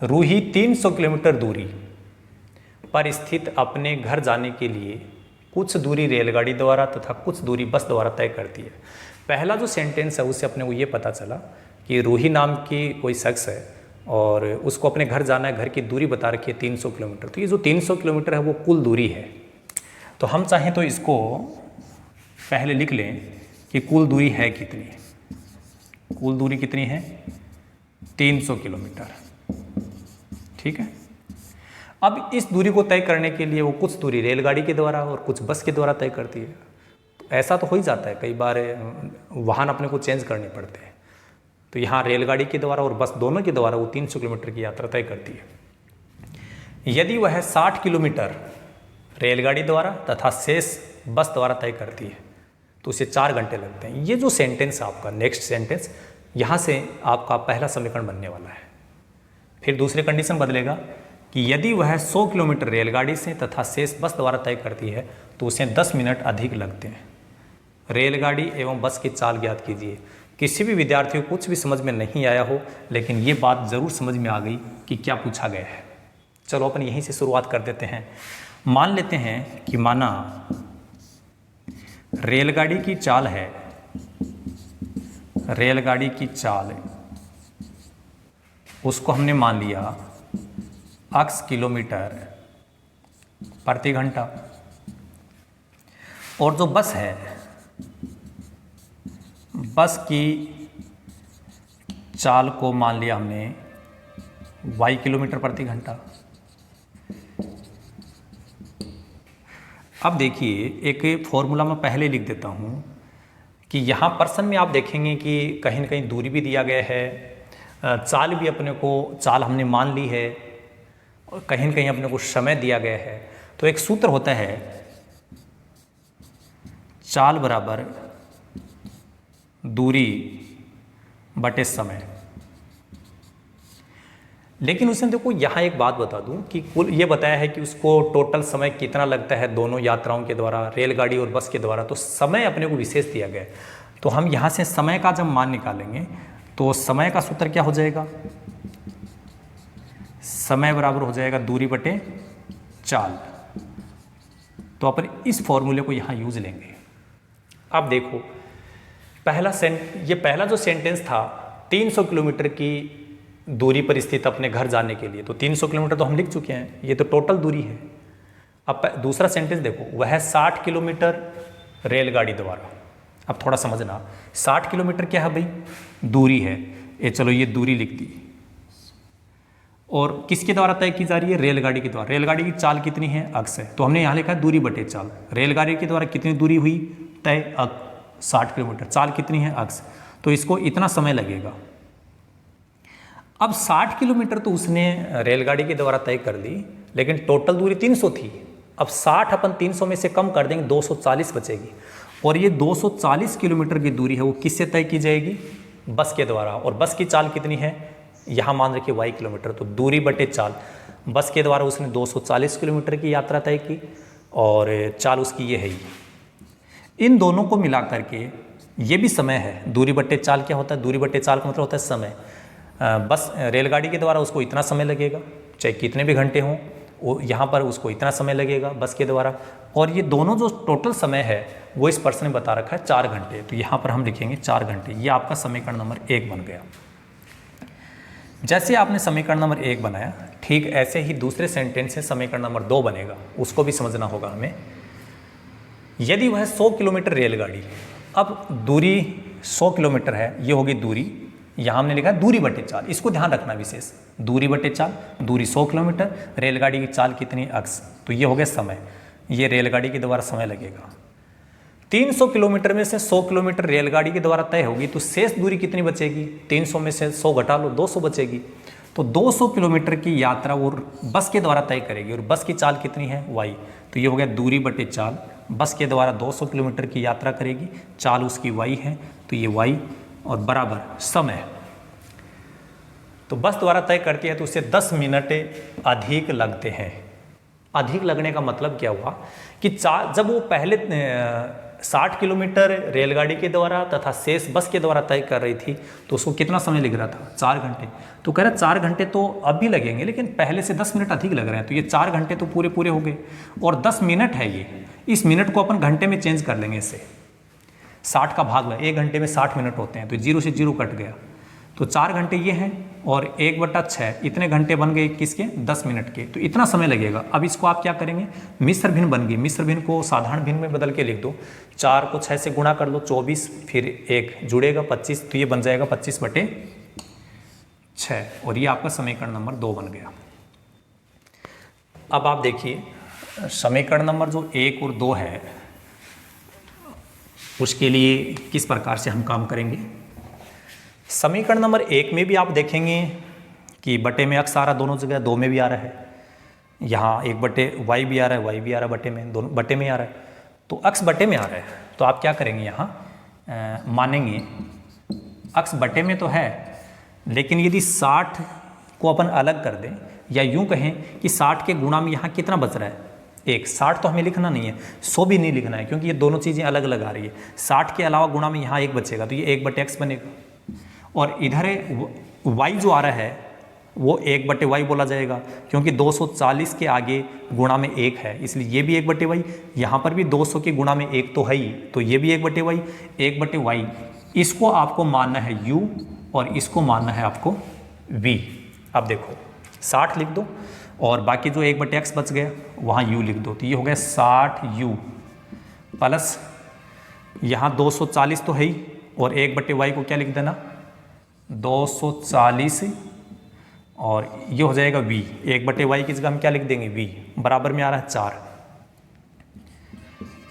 रूही 300 किलोमीटर दूरी पर स्थित अपने घर जाने के लिए कुछ दूरी रेलगाड़ी द्वारा तथा कुछ दूरी बस द्वारा तय करती है। पहला जो सेंटेंस है उससे अपने को ये पता चला कि रूही नाम की कोई शख्स है और उसको अपने घर जाना है, घर की दूरी बता रखी है 300 किलोमीटर। तो ये जो 300 किलोमीटर है वो कुल दूरी है। तो हम चाहें तो इसको पहले लिख लें कि कुल दूरी है कितनी। कुल दूरी कितनी है? 300 किलोमीटर। ठीक है, अब इस दूरी को तय करने के लिए वो कुछ दूरी रेलगाड़ी के द्वारा और कुछ बस के द्वारा तय करती है। तो ऐसा तो हो ही जाता है, कई बार वाहन अपने को चेंज करने पड़ते हैं। तो यहाँ रेलगाड़ी के द्वारा और बस दोनों के द्वारा वो 300 किलोमीटर की यात्रा तय करती है। यदि वह 60 किलोमीटर रेलगाड़ी द्वारा तथा शेष बस द्वारा तय करती है तो उसे 4 घंटे लगते हैं। ये जो सेंटेंस है आपका, नेक्स्ट सेंटेंस, यहाँ से आपका पहला समीकरण बनने वाला है। फिर दूसरी कंडीशन बदलेगा कि यदि वह 100 किलोमीटर रेलगाड़ी से तथा शेष बस द्वारा तय करती है तो उसे 10 मिनट अधिक लगते हैं। रेलगाड़ी एवं बस की चाल ज्ञात कीजिए। किसी भी विद्यार्थी को कुछ भी समझ में नहीं आया हो, लेकिन ये बात ज़रूर समझ में आ गई कि क्या पूछा गया है। चलो अपन यहीं से शुरुआत कर देते हैं। मान लेते हैं कि माना रेलगाड़ी की चाल है, रेलगाड़ी की चाल उसको हमने मान लिया 80 किलोमीटर प्रति घंटा, और जो बस है, बस की चाल को मान लिया हमने y किलोमीटर प्रति घंटा। अब देखिए, एक फॉर्मूला मैं पहले लिख देता हूँ कि यहाँ प्रश्न में आप देखेंगे कि कहीं न कहीं दूरी भी दिया गया है, चाल भी अपने को चाल हमने मान ली है, और कहीं न कहीं अपने को समय दिया गया है। तो एक सूत्र होता है चाल बराबर दूरी बटे समय। लेकिन उसने देखो यहाँ एक बात बता दूं कि कुल ये बताया है कि उसको टोटल समय कितना लगता है दोनों यात्राओं के द्वारा, रेलगाड़ी और बस के द्वारा। तो समय अपने को विशेष दिया गया है। तो हम यहाँ से समय का जब मान निकालेंगे तो समय का सूत्र क्या हो जाएगा? समय बराबर हो जाएगा दूरी बटे चाल। तो अपन इस फॉर्मूले को यहाँ यूज लेंगे। अब देखो, ये पहला जो सेंटेंस था 300 किलोमीटर की दूरी पर स्थित अपने घर जाने के लिए, तो 300 किलोमीटर तो हम लिख चुके हैं, ये तो टोटल दूरी है। अब दूसरा सेंटेंस देखो, वह 60 किलोमीटर रेलगाड़ी द्वारा। अब थोड़ा समझना, 60 किलोमीटर क्या है भाई? दूरी है। ये चलो ये दूरी लिख दी, और किसके द्वारा तय की जा रही है? रेलगाड़ी के द्वारा। रेलगाड़ी की चाल कितनी है? अक्स है, तो हमने यहाँ लिखा है दूरी बटे चाल। रेलगाड़ी के द्वारा कितनी दूरी हुई तय? 60 किलोमीटर। चाल कितनी है? अक्स। तो इसको इतना समय लगेगा। अब 60 किलोमीटर तो उसने रेलगाड़ी के द्वारा तय कर दी, लेकिन टोटल दूरी 300 थी। अब 60 अपन 300 में से कम कर देंगे, 240 बचेगी। और ये 240 किलोमीटर की दूरी है वो किससे तय की जाएगी? बस के द्वारा। और बस की चाल कितनी है? यहाँ मान रखिए y किलोमीटर। तो दूरी बटे चाल, बस के द्वारा उसने 240 किलोमीटर की यात्रा तय की, और चाल उसकी ये है ही। इन दोनों को मिला करके ये भी समय है। दूरी बट्टे चाल क्या होता है? दूरी बट्टे चाल का मतलब होता है समय। बस रेलगाड़ी के द्वारा उसको इतना समय लगेगा, चाहे कितने भी घंटे हों, वो यहाँ पर उसको इतना समय लगेगा बस के द्वारा। और ये दोनों जो टोटल समय है वो इस पर्सन ने बता रखा है 4 घंटे, तो यहाँ पर हम लिखेंगे 4 घंटे। ये आपका समीकरण नंबर 1 बन गया। जैसे आपने समीकरण नंबर 1 बनाया, ठीक ऐसे ही दूसरे सेंटेंस से समीकरण नंबर 2 बनेगा, उसको भी समझना होगा हमें। यदि वह 100 किलोमीटर रेलगाड़ी, अब दूरी 100 किलोमीटर है, ये होगी दूरी, यहाँ हमने लिखा है दूरी बटे चाल, इसको ध्यान रखना विशेष। दूरी बटे चाल, दूरी 100 किलोमीटर, रेलगाड़ी की चाल कितनी अक्स, तो ये हो गया समय, ये रेलगाड़ी के द्वारा समय लगेगा। 300 किलोमीटर में से 100 किलोमीटर रेलगाड़ी के द्वारा तय होगी, तो शेष दूरी कितनी बचेगी? 300 में से 100 घटा लो, 200 बचेगी। तो 200 किलोमीटर की यात्रा वो बस के द्वारा तय करेगी, और बस की चाल कितनी है? वाई। तो ये हो गया दूरी बटे चाल, बस के द्वारा 200 किलोमीटर की यात्रा करेगी, चाल उसकी वाई है, तो ये वाई और बराबर समय। तो बस द्वारा तय करती है तो उससे 10 मिनट अधिक लगते हैं। अधिक लगने का मतलब क्या हुआ कि जब वो पहले 60 किलोमीटर रेलगाड़ी के द्वारा तथा शेष बस के द्वारा तय कर रही थी, तो उसको कितना समय लग रहा था? 4 घंटे। तो कह रहा 4 घंटे तो अब भी लगेंगे, लेकिन पहले से 10 मिनट अधिक लग रहे हैं, तो ये 4 घंटे तो पूरे पूरे हो गए। और 10 मिनट है ये, इस मिनट को अपन घंटे में चेंज कर लेंगे इससे। 60 का भाग है, 1 घंटे में 60 मिनट होते हैं, तो 0 से 0 कट गया, तो 4 घंटे ये हैं और 1/6 इतने घंटे बन गए किसके? 10 मिनट के, तो इतना समय लगेगा। अब इसको आप क्या करेंगे? मिश्र भिन्न बन गई, मिश्र भिन्न को साधारण भिन्न में बदल के लिख दो। 4 को 6 से गुणा कर लो, 24, फिर 1 जुड़ेगा 25, तो ये बन जाएगा 25/6, और ये आपका समीकरण नंबर 2 बन गया। अब आप देखिए समीकरण नंबर जो 1 और 2 है, उसके लिए किस प्रकार से हम काम करेंगे। समीकरण नंबर 1 में भी आप देखेंगे कि बटे में अक्स आ रहा, दोनों जगह 2 में भी आ रहा है, यहाँ 1/y भी आ रहा है, y भी आ रहा है, बटे में, दोनों बटे में आ रहा है, तो अक्स बटे में आ रहा है। तो आप क्या करेंगे यहाँ मानेंगे अक्स बटे में तो है, लेकिन यदि 60 को अपन अलग कर दें, या यूँ कहें कि 60 के गुणा में यहाँ कितना बच रहा है? 1। 60 तो हमें लिखना नहीं है, 100 भी नहीं लिखना है, क्योंकि ये दोनों चीज़ें अलग अलग आ रही है। 60 के अलावा गुणा में यहाँ 1 बचेगा, तो ये 1/x बनेगा, और इधर y जो आ रहा है वो 1/y बोला जाएगा, क्योंकि 240 के आगे गुणा में 1 है, इसलिए ये भी 1/y, यहाँ पर भी 200 के गुणा में 1 तो है ही, तो ये भी 1/y, 1/y। इसको आपको मानना है u और इसको मानना है आपको v। अब देखो 60 लिख दो और बाकी जो 1/x बच गया वहाँ u लिख दो, तो ये हो गया 60u प्लस यहाँ 240 तो है ही, और 1/y को क्या लिख देना? 240, और ये हो जाएगा v। 1/y की जगह हम क्या लिख देंगे? v बराबर में आ रहा है 4।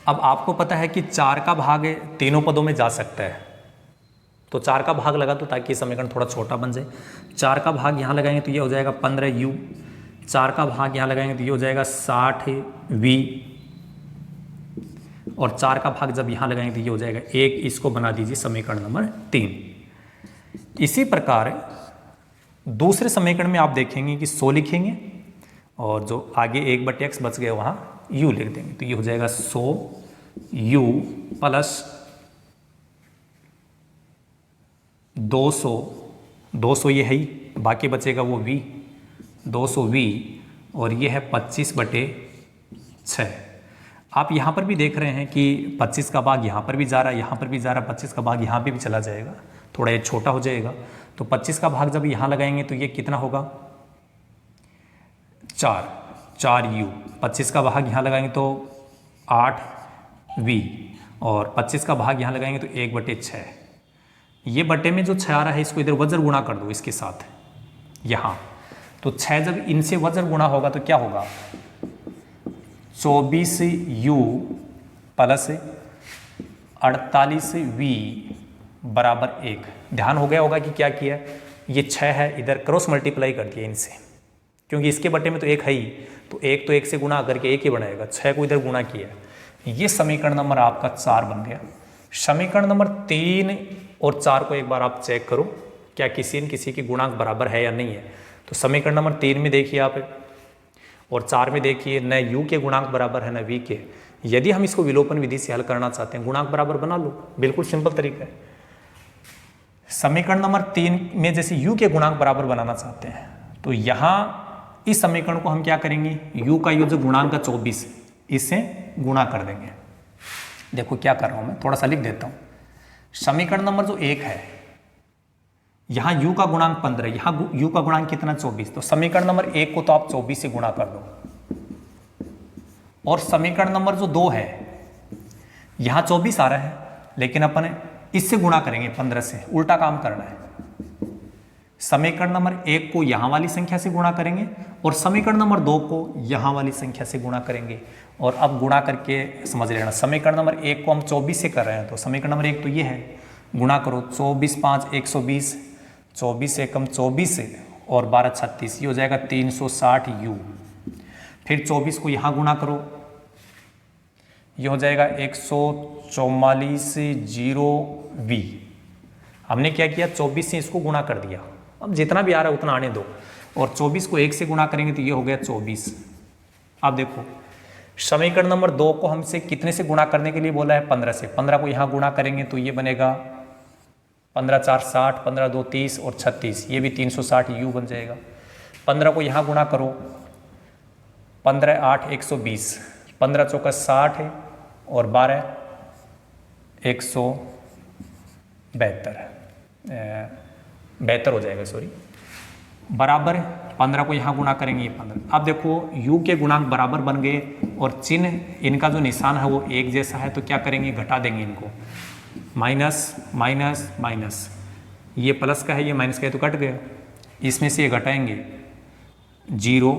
अब आपको पता है कि 4 का भाग तीनों पदों में जा सकता है, तो 4 का भाग लगा दो ताकि समीकरण थोड़ा छोटा बन जाए। 4 का भाग यहाँ लगाएंगे तो ये हो जाएगा 15u, 4 का भाग यहाँ लगाएंगे तो ये हो जाएगा 60v, और 4 का भाग जब यहाँ लगाएंगे तो ये हो जाएगा 1। इसको बना दीजिए समीकरण नंबर 3। इसी प्रकार दूसरे समीकरण में आप देखेंगे कि 100 लिखेंगे और जो आगे 1/x बच गया वहाँ u लिख देंगे, तो ये हो जाएगा 100u प्लस 200 ये है ही, बाकी बचेगा वो v, 200v, और ये है 25/6। आप यहाँ पर भी देख रहे हैं कि 25 का भाग यहाँ पर भी जा रहा है, यहाँ पर भी जा रहा है, 25 का भाग यहाँ पे भी चला जाएगा, थोड़ा ये छोटा हो जाएगा। तो 25 का भाग जब यहाँ लगाएंगे तो ये कितना होगा? 4u। 25 का भाग यहाँ लगाएंगे तो 8v, और 25 का भाग यहाँ लगाएंगे तो 1/6। ये बटे में जो 6 आ रहा है इसको इधर वज्र गुणा कर दो इसके साथ यहाँ, तो 6 जब इनसे वज्र गुणा होगा तो क्या होगा? 24u प्लस 48v बराबर 1। ध्यान हो गया होगा कि क्या किया, ये 6 है, इधर क्रॉस मल्टीप्लाई कर दिया इनसे, क्योंकि इसके बटे में तो 1 है ही, तो 1 तो 1 से गुणा करके 1 ही बनाएगा, 6 को इधर गुणा किया। ये समीकरण नंबर आपका 4 बन गया। समीकरण नंबर 3 और 4 को एक बार आप चेक करो, क्या किसी न किसी की गुणांक बराबर है या नहीं है। तो समीकरण नंबर 3 में देखिए आप, और 4 में देखिए न u के गुणांक बराबर है न v के। यदि हम इसको विलोपन विधि से हल करना चाहते हैं, गुणांक बराबर बना लो, बिल्कुल सिंपल तरीका है। समीकरण नंबर 3 में जैसे u के गुणांक बराबर बनाना चाहते हैं, तो यहाँ इस समीकरण को हम क्या करेंगे, u का जो गुणांक का 24 इससे गुणा कर देंगे। देखो क्या कर रहा हूं मैं, थोड़ा सा लिख देता हूं। समीकरण नंबर जो 1 है, यहाँ u का गुणांक 15, यहाँ u का गुणांक कितना 24, तो समीकरण नंबर 1 को तो आप 24 से गुणा कर दो। और समीकरण नंबर जो 2 है, यहाँ 24 आ रहा है, लेकिन अपन इससे गुणा करेंगे 15 से, उल्टा काम करना है। समीकरण नंबर 1 को यहाँ वाली संख्या से गुणा करेंगे और समीकरण नंबर 2 को यहाँ वाली संख्या से गुणा करेंगे। और अब गुणा करके समझ लेना, समीकरण नंबर 1 को हम 24 से कर रहे हैं, तो समीकरण नंबर 1 तो ये है, गुणा करो 24 5 120, 24 एकम 24 और 12 36, ये हो जाएगा 360 u। फिर 24 को यहाँ गुणा करो, ये हो जाएगा 144 0v। हमने क्या किया, 24 से इसको गुणा कर दिया, अब जितना भी आ रहा है उतना आने दो। और 24 को 1 से गुणा करेंगे तो ये हो गया 24। अब देखो समीकरण नंबर 2 को हमसे कितने से गुणा करने के लिए बोला है, 15 से। 15 को यहाँ गुणा करेंगे तो ये बनेगा 15 4 60, 15 2 30 और 36, ये भी 360 u बन जाएगा। 15 को यहाँ गुणा करो, 15 8 120, 15 चौका 60 है और 12 172 हो जाएगा, सॉरी, बराबर 15 को यहाँ गुणा करेंगे, ये 15। अब देखो u के गुणांक बराबर बन गए और चिन्ह इनका जो निशान है वो एक जैसा है, तो क्या करेंगे, घटा देंगे इनको, माइनस माइनस माइनस, ये प्लस का है ये माइनस का है तो कट गया, इसमें से ये घटाएंगे 0,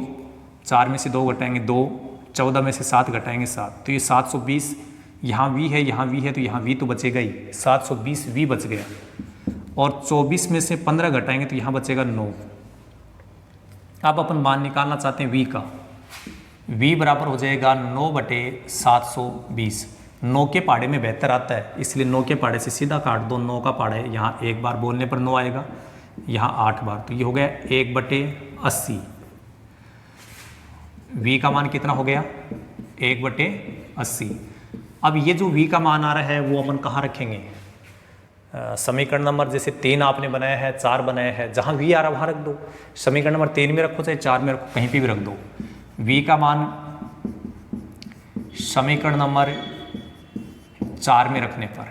4 में से 2 घटाएंगे 2, 14 में से 7 घटाएंगे 7, तो ये 720, यहाँ v है यहाँ v है तो यहाँ v तो बचेगा ही, 720 v बच गया। और 24 में से 15 घटाएंगे तो यहाँ बचेगा 9। अब अपन मान निकालना चाहते हैं v का, v बराबर हो जाएगा 9/720। 9 के पाड़े में बेहतर आता है, इसलिए 9 के पाड़े से सीधा काट दो। 9 का पाड़ा है, यहाँ एक बार बोलने पर 9 आएगा, यहाँ 8 बार, तो ये हो गया 1/80। v का मान कितना हो गया, 1/80। अब ये जो v का मान आ रहा है वो अपन कहाँ रखेंगे, समीकरण नंबर जैसे 3 आपने बनाया है, 4 बनाया है, जहाँ v आ रहा है वहाँ रख दो। समीकरण नंबर 3 में रखो चाहे 4 में रखो, कहीं पे भी रख दो। v का मान समीकरण नंबर 4 में रखने पर,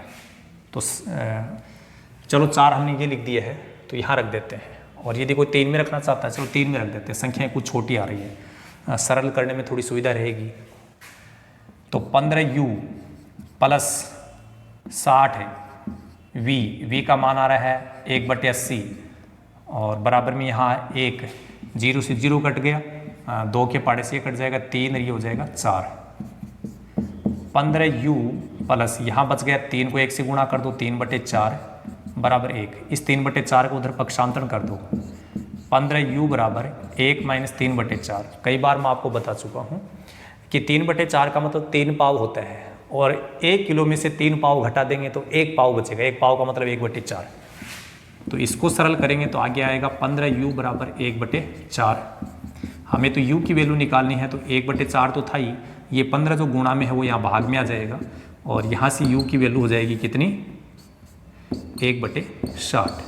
तो चलो 4 हमने ये लिख दिया है तो यहाँ रख देते हैं। और यदि कोई 3 में रखना चाहता है, चलो 3 में रख देते हैं, संख्याएँ कुछ छोटी आ रही है, सरल करने में थोड़ी सुविधा रहेगी। तो 15u प्लस 60 है v का मान आ रहा है 1/80 और बराबर में यहाँ 1, 0 से 0 कट गया, 2 के पाड़े से ये कट जाएगा 3 और ये हो जाएगा 4। 15u प्लस यहाँ बच गया 3 को 1 से गुणा कर दो, 3/4 बराबर 1। इस 3/4 को उधर पक्षांतरण कर दो, 15u बराबर 1 - 3/4। कई बार मैं आपको बता चुका हूँ कि 3/4 का मतलब 3 पाव होता है, और 1 किलो में से 3 पाव घटा देंगे तो 1 पाव बचेगा, 1 पाव का मतलब 1/4। तो इसको सरल करेंगे तो आगे आएगा 15u बराबर 1/4। हमें तो u की वैल्यू निकालनी है, तो 1/4 तो था ही, ये 15 जो गुणा में है वो यहाँ भाग में आ जाएगा, और यहाँ से u की वैल्यू हो जाएगी कितनी, 1/60।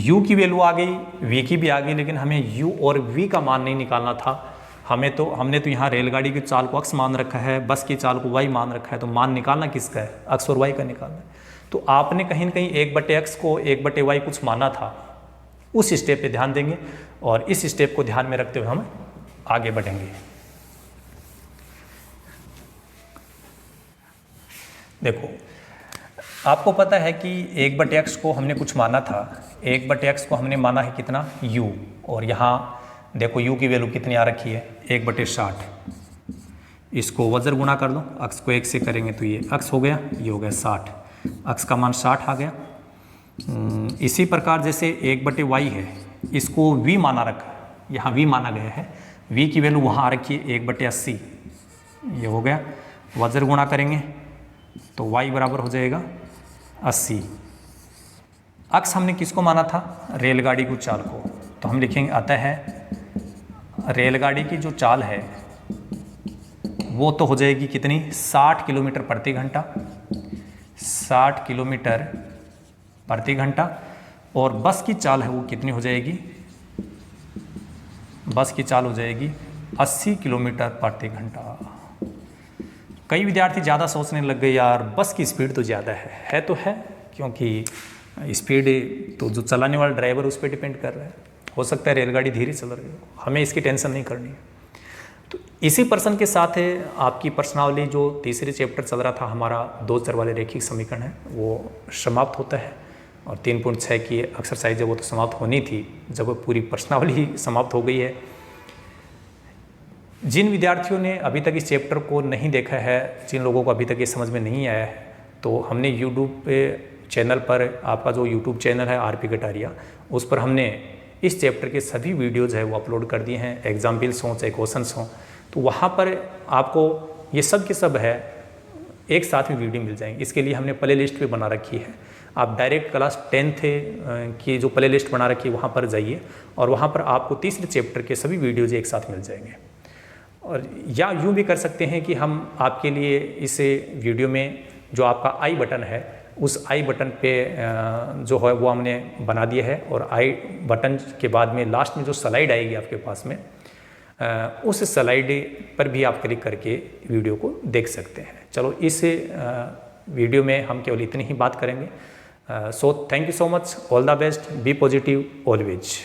u की वैल्यू आ गई, v की भी आ गई, लेकिन हमें u और v का मान नहीं निकालना था। हमने तो यहाँ रेलगाड़ी की चाल को अक्ष मान रखा है, बस की चाल को y मान रखा है, तो मान निकालना किसका है, अक्ष और y का निकालना है। तो आपने कहीं न कहीं 1/x को 1/y कुछ माना था, उस स्टेप पे ध्यान देंगे और इस स्टेप को ध्यान में रखते हुए हम आगे बढ़ेंगे। देखो आपको पता है कि 1/x को हमने कुछ माना था, 1/x को हमने माना है कितना, u, और यहाँ देखो u की वैल्यू कितनी आ रखी है, 1/60। इसको वज्र गुणा कर दो, अक्ष को 1 से करेंगे तो ये अक्ष हो गया, ये हो गया 60, अक्ष का मान 60 आ गया। इसी प्रकार जैसे 1/y है, इसको v माना रखा, यहाँ v माना गया है, v की वैल्यू वहाँ आ रखी है 1/80, ये हो गया। वज्र गुणा करेंगे तो y बराबर हो जाएगा 80। अक्ष हमने किसको माना था, रेलगाड़ी की चाल को, तो हम लिखेंगे अतः रेलगाड़ी की जो चाल है वो तो हो जाएगी कितनी, 60 किलोमीटर प्रति घंटा, 60 किलोमीटर प्रति घंटा। और बस की चाल है वो कितनी हो जाएगी, बस की चाल हो जाएगी 80 किलोमीटर प्रति घंटा। कई विद्यार्थी ज़्यादा सोचने लग गए यार बस की स्पीड तो ज़्यादा है तो है, क्योंकि स्पीड तो जो चलाने वाला ड्राइवर उस पर डिपेंड कर रहा है, हो सकता है रेलगाड़ी धीरे चल रही हो, हमें इसकी टेंशन नहीं करनी है। तो इसी प्रश्न के साथ है आपकी प्रश्नावली जो तीसरे चैप्टर चल रहा था हमारा 2 चर वाले रैखिक समीकरण है वो समाप्त होता है। और 3.6 की एक्सरसाइज है वो तो समाप्त होनी थी जब पूरी प्रश्नावली समाप्त हो गई है। जिन विद्यार्थियों ने अभी तक इस चैप्टर को नहीं देखा है, जिन लोगों को अभी तक ये समझ में नहीं आया है, तो हमने यूट्यूब पे चैनल पर, आपका जो यूट्यूब चैनल है आरपी कटारिया, उस पर हमने इस चैप्टर के सभी वीडियोज़ है वो अपलोड कर दिए हैं, एग्जाम्पल्स हों चाहे क्वेश्चंस हों, तो वहाँ पर आपको ये सब के सब है एक साथ में वीडियो मिल जाएंगे। इसके लिए हमने प्ले लिस्ट भी बना रखी है, आप डायरेक्ट क्लास 10th की जो प्ले लिस्ट बना रखी है वहाँ पर जाइए और वहाँ पर आपको तीसरे चैप्टर के सभी वीडियोज़ एक साथ मिल जाएंगे। और या यूँ भी कर सकते हैं कि हम आपके लिए इस वीडियो में जो आपका आई बटन है उस आई बटन पे जो है वो हमने बना दिया है, और आई बटन के बाद में लास्ट में जो स्लाइड आएगी आपके पास में उस स्लाइड पर भी आप क्लिक करके वीडियो को देख सकते हैं। चलो इस वीडियो में हम केवल इतनी ही बात करेंगे। So thank you so much, all the best, be positive always.